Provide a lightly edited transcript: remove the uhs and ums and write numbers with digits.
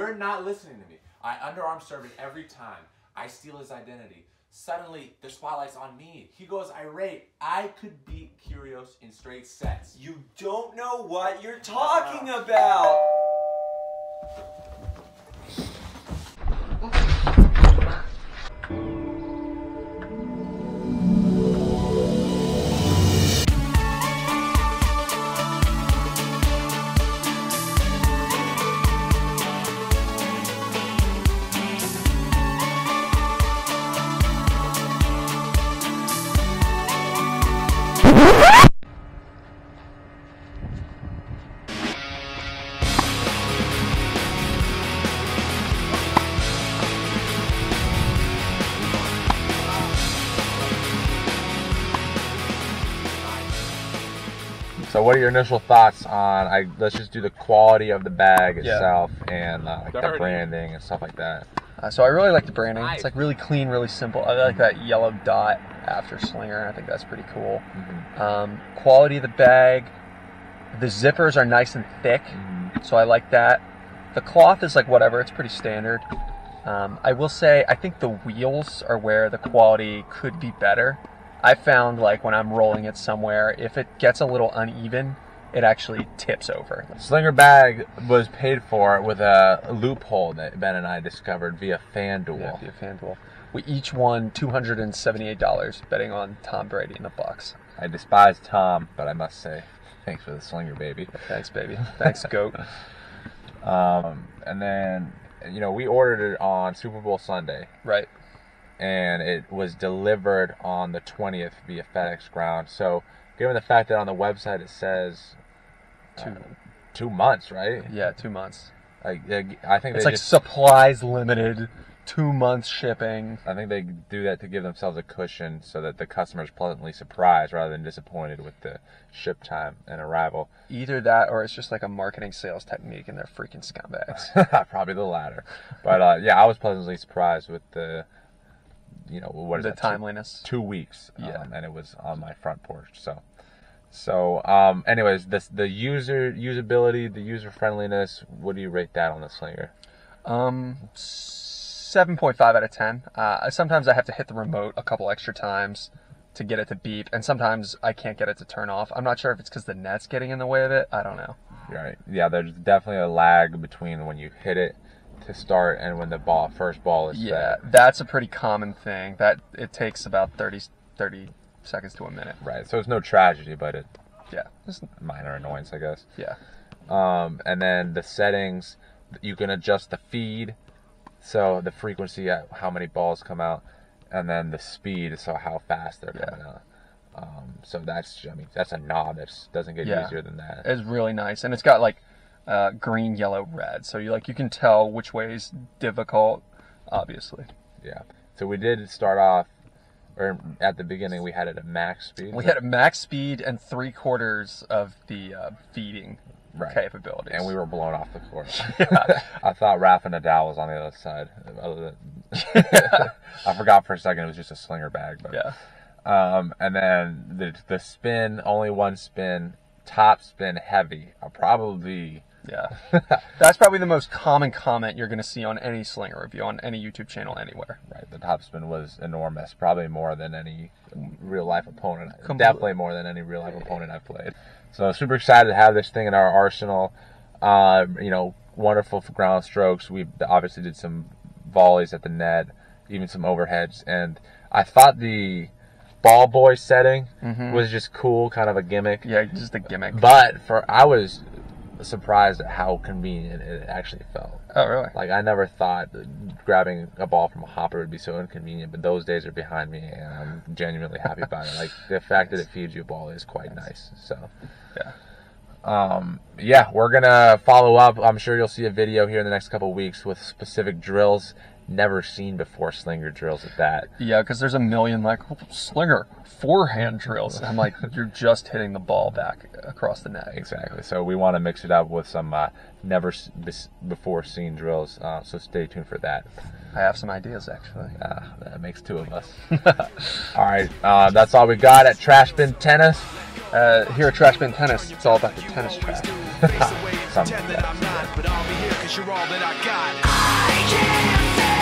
You're not listening to me. I underarm serve it every time. I steal his identity. Suddenly, the spotlight's on me. He goes irate. I could beat Kyrgios in straight sets. You don't know what you're talking about. So what are your initial thoughts on, let's just do the quality of the bag itself and like the branding and stuff like that. So I really like the branding. It's like really clean, really simple. I like that yellow dot after Slinger, and I think that's pretty cool. Quality of the bag. The zippers are nice and thick, so I like that. The cloth is like whatever, it's pretty standard. I will say, I think the wheels are where the quality could be better. I found like when I'm rolling it somewhere, if it gets a little uneven, it actually tips over. Slinger bag was paid for with a loophole that Ben and I discovered via FanDuel. Yeah, via FanDuel. We each won $278 betting on Tom Brady in the Bucs. I despise Tom, but I must say, thanks for the Slinger, baby. Thanks, baby. Thanks, GOAT. And then, you know, we ordered it on Super Bowl Sunday. Right. And it was delivered on the 20th via FedEx Ground. So, given the fact that on the website it says 2 months, right? Yeah, 2 months. I think it's like supplies limited, 2 months shipping. I think they do that to give themselves a cushion so that the customer's pleasantly surprised rather than disappointed with the ship time and arrival. Either that, or it's just like a marketing sales technique, and they're freaking scumbags. Probably the latter. But yeah, I was pleasantly surprised with the. You know, what is the that? timeliness? 2 weeks. Yeah. And it was on my front porch. So anyways, the usability, the user friendliness, what do you rate that on the Slinger? 7.5 out of 10. Sometimes I have to hit the remote a couple extra times to get it to beep, and sometimes I can't get it to turn off. I'm not sure if it's because the net's getting in the way of it. I don't know. Right. Yeah, there's definitely a lag between when you hit it to start and when the first ball is set. That's a pretty common thing. That it takes about 30 seconds to a minute. Right. So it's no tragedy, but it's minor annoyance, I guess. Yeah. And then the settings, you can adjust the feed, so the frequency at how many balls come out, and then the speed, so how fast they're coming out. So that's a knob that doesn't get easier than that. It's really nice, and it's got like green, yellow, red. So you can tell which way is difficult, obviously. Yeah. So we did start off, or at the beginning, we had it at max speed. We had a max speed and 3/4 of the feeding capabilities. And we were blown off the course. I thought Rafa Nadal was on the other side. I forgot for a second it was just a Slinger bag. But, and then the spin, only one spin, top spin heavy. Probably... Yeah. That's probably the most common comment you're going to see on any Slinger review, on any YouTube channel, anywhere. Right. The top spin was enormous. Probably more than any real-life opponent. Definitely more than any real-life opponent I've played. So super excited to have this thing in our arsenal. You know, wonderful for ground strokes. We obviously did some volleys at the net, even some overheads. And I thought the ball boy setting was just cool, kind of a gimmick. Yeah, just a gimmick. But I was surprised at how convenient it actually felt. Oh, really? Like, I never thought grabbing a ball from a hopper would be so inconvenient, but those days are behind me, and I'm genuinely happy about it. Like, the fact that it feeds you a ball is quite nice. So, yeah, we're gonna follow up. I'm sure you'll see a video here in the next couple of weeks with specific drills. Never seen before Slinger drills at that. Yeah, because there's a million like Slinger forehand drills. I'm like, you're just hitting the ball back across the net. Exactly. So we want to mix it up with some never before seen drills. So stay tuned for that. I have some ideas actually. That makes 2 of us. All right, that's all we got at Trash Bin Tennis. Here at Trash Bin Tennis, it's all about the tennis trash. Something like that. 'cause you're all that I got. I can't